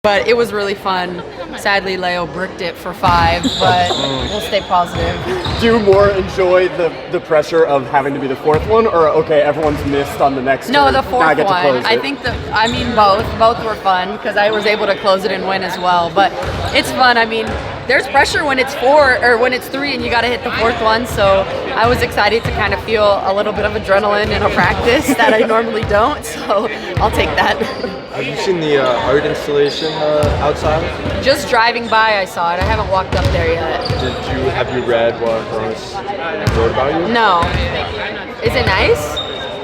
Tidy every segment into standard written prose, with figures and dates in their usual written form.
But it was really fun. Sadly, Leo bricked it for 5, but we'll stay positive. Do you more enjoy the pressure of having to be the 4th one, or okay, everyone's missed on the next No, turn, the 4th to one. close it? I think both were fun because I was able to close it and win as well. But it's fun. I mean, there's pressure when it's 4 or when it's 3 and you got to hit the 4th one. So I was excited to kind of feel a little bit of adrenaline in a practice that I normally don't. So I'll take that. Have you seen the art installation outside? Just driving by, I saw it. I haven't walked up there yet. Have you read what Ross wrote about you? No. Is it nice?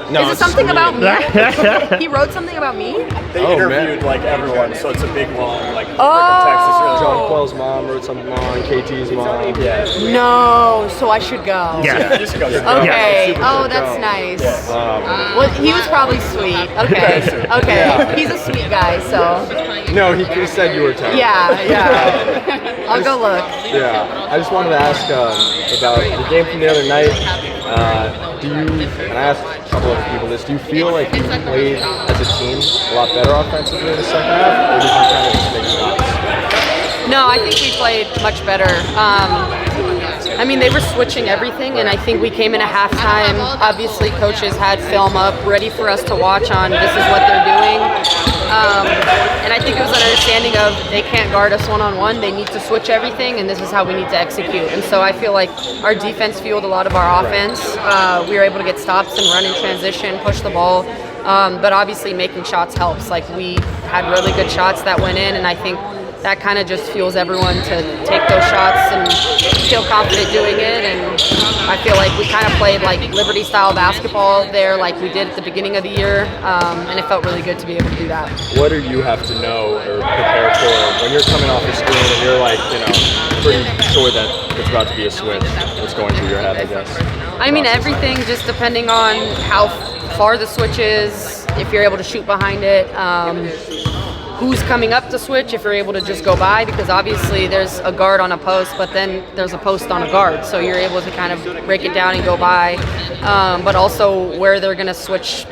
No, Is it it's something really- about me? He wrote something about me? They Oh, interviewed man. like everyone, so it's a big long like Oh. text. It's really John Quell's mom wrote something on KT's mom. Yeah. No, so I should go. Yeah. Just goes Okay. Super Oh, good that's go. nice. Yeah. Well, he was probably sweet. Okay. Okay. He's a sweet guy, so No, he said you were terrible. yeah. I'll go look. Yeah, I just wanted to ask about the game from the other night. And I asked a couple of people this, do you feel like you played as a team a lot better offensively in the second half, or did you kind of just make shots? No, I think we played much better. I mean, they were switching everything, and I think we came in at halftime. Obviously, coaches had film up ready for us to watch on this is what they're doing. And I think it was an understanding of they can't guard us one-on-one. They need to switch everything, and this is how we need to execute. And so I feel like our defense fueled a lot of our offense. We were able to get stops and run in transition, push the ball. But obviously, making shots helps. Like, we had really good shots that went in, and I think that kind of just fuels everyone to take those shots and feel confident doing it. And I feel like we kind of played like Liberty style basketball there like we did at the beginning of the year, and it felt really good to be able to do that. What do you have to know or prepare for when you're coming off the screen and you're like, pretty sure that it's about to be a switch? What's going through your head, I guess? I mean, everything just depending on how far the switch is, if you're able to shoot behind it, who's coming up to switch, if you're able to just go by, because obviously there's a guard on a post, but then there's a post on a guard, so you're able to kind of break it down and go by. But also where they're going to switch,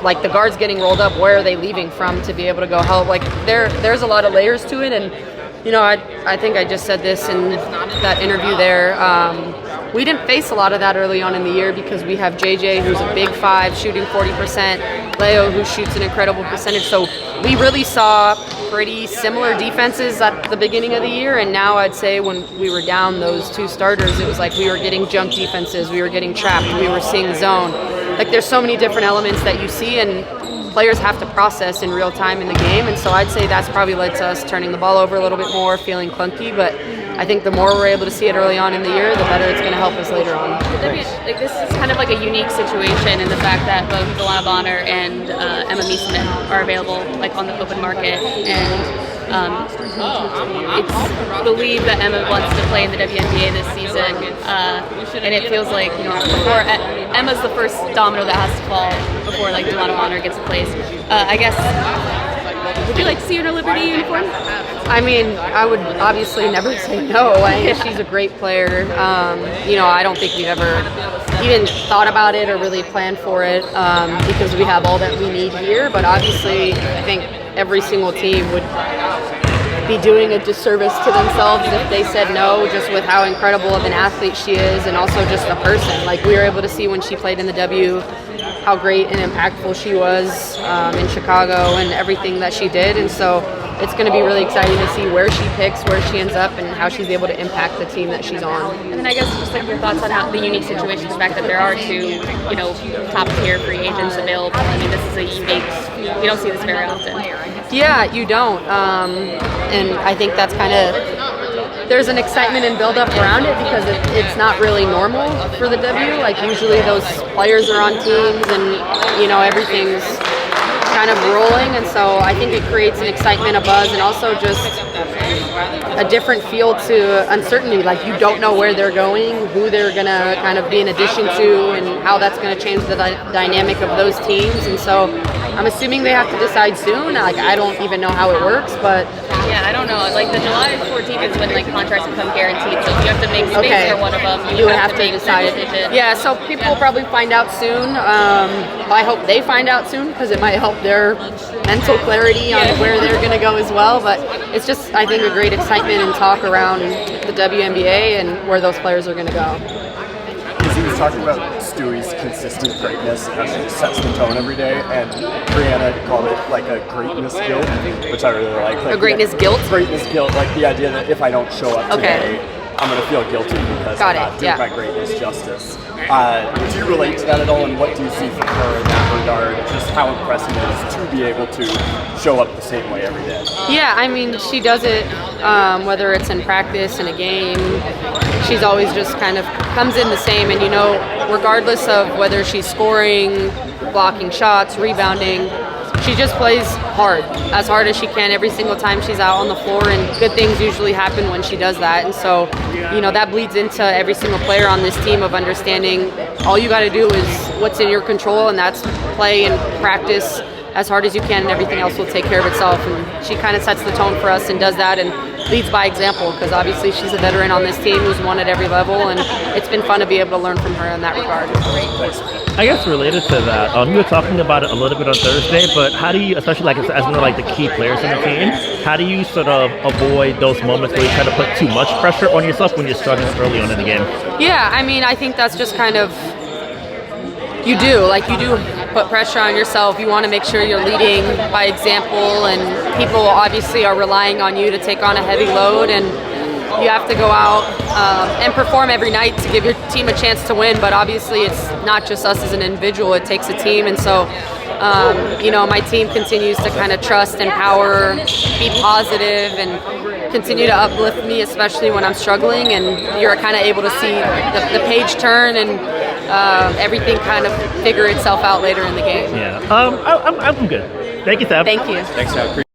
like the guard's getting rolled up, where are they leaving from to be able to go help? Like there's a lot of layers to it, and I think I just said this in that interview there. We didn't face a lot of that early on in the year because we have JJ, who's a big 5, shooting 40%, Leo, who shoots an incredible percentage. So we really saw pretty similar defenses at the beginning of the year, and now I'd say when we were down those 2 starters, it was like we were getting jump defenses, we were getting trapped, we were seeing zone. Like there's so many different elements that you see, and players have to process in real time in the game, and so I'd say that's probably led to us turning the ball over a little bit more, feeling clunky, but I think the more we're able to see it early on in the year, the better it's going to help us later on. Like this is kind of like a unique situation in the fact that both Delana Bonner and Emma Meesmith are available like on the open market, and it's believed that Emma wants to play in the WNBA this season, and it feels like before Emma's the first domino that has to fall before like Delana Bonner gets a place. I guess. Would you like to see her in a Liberty uniform? I mean, I would obviously never say no. I think she's a great player. I don't think we've ever even thought about it or really planned for it because we have all that we need here. But obviously, I think every single team would be doing a disservice to themselves if they said no, just with how incredible of an athlete she is and also just a person. Like we were able to see when she played in the W how great and impactful she was in Chicago and everything that she did, and so it's going to be really exciting to see where she picks, where she ends up, and how she's able to impact the team that she's on. And then I guess just like your thoughts on how the unique situation, the fact that there are 2, top tier free agents available. I mean, this is a unique. We don't see this very often. Yeah, you don't, and I think that's kind of. There's an excitement and build up around it because it's not really normal for the W. Like usually those players are on teams and everything's kind of rolling, and so I think it creates an excitement, a buzz, and also just a different feel to uncertainty. Like you don't know where they're going, who they're gonna kind of be an addition to, and how that's gonna change the dynamic of those teams. And so I'm assuming they have to decide soon. Like I don't even know how it works, but Yeah, I don't know. Like the July 14th is when like contracts become guaranteed, so if you have to make space Okay. for one of them, You would have to make decide. that decision. Yeah, so people will probably find out soon. I hope they find out soon because it might help their mental clarity on where they're going to go as well. But it's just, I think, a great excitement and talk around the WNBA and where those players are going to go. He was talking about Stewie's consistent greatness, how she just sets the tone every day, and Brianna called it like a greatness guilt, which I really like. A greatness guilt? Greatness guilt, like the idea that if I don't show up today, I'm going to feel guilty because I'm not doing my greatness justice. Do you relate to that at all, and what do you see from her in that regard? Just how impressive it is to be able to show up the same way every day? Yeah, I mean, she does it whether it's in practice, in a game. She's always just kind of comes in the same, and regardless of whether she's scoring, blocking shots, rebounding, she just plays hard as she can every single time she's out on the floor, and good things usually happen when she does that. And so, that bleeds into every single player on this team of understanding all you got to do is what's in your control, and that's play and practice as hard as you can, and everything else will take care of itself. And she kind of sets the tone for us and does that and leads by example, because obviously she's a veteran on this team who's won at every level, and it's been fun to be able to learn from her in that regard. I guess related to that, you were talking about it a little bit on Thursday, but how do you, especially as one of the key players in the team, how do you sort of avoid those moments where you try to put too much pressure on yourself when you're struggling early on in the game? Yeah, I mean, I think that's just kind of, you do put pressure on yourself. You want to make sure you're leading by example, and people obviously are relying on you to take on a heavy load, and you have to go out and perform every night to give your team a chance to win. But obviously it's not just us as an individual, it takes a team. And so my team continues to kind of trust, empower, be positive, and continue to uplift me, especially when I'm struggling, and you're kind of able to see the page turn and everything kind of figure itself out later in the game. Yeah, I'm good. Thank you, Sab. Thank you. Thanks, Sab.